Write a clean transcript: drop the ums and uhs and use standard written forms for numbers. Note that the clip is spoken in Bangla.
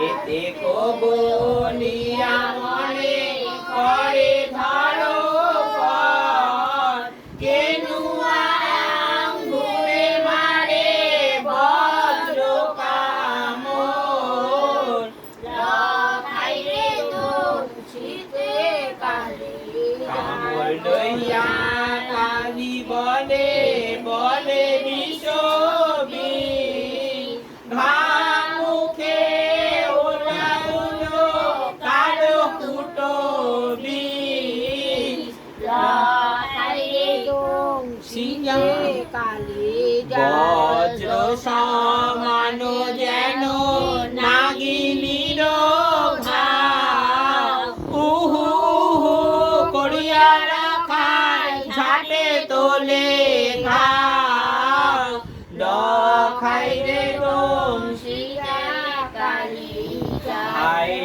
এতে কবলিয়া মনে করে ধরো পর কেনুয়া আঙ্গুরে মারে বজ্র কামড় লখাই রে দংশিতে কালী কামড় লইয়া কালী বলে বলে বিষবিষ ঘাম মুখে ওলাগুলো কালো কুটো বিষ লখাই রে দংশিতে কালী বজ্র সমান যেন নাগিনীর ঘাও উহু উহু করিয়া রাখায় ঝাঁটে তোলে ঘাও লখাই রে দংশিতে কালী হায়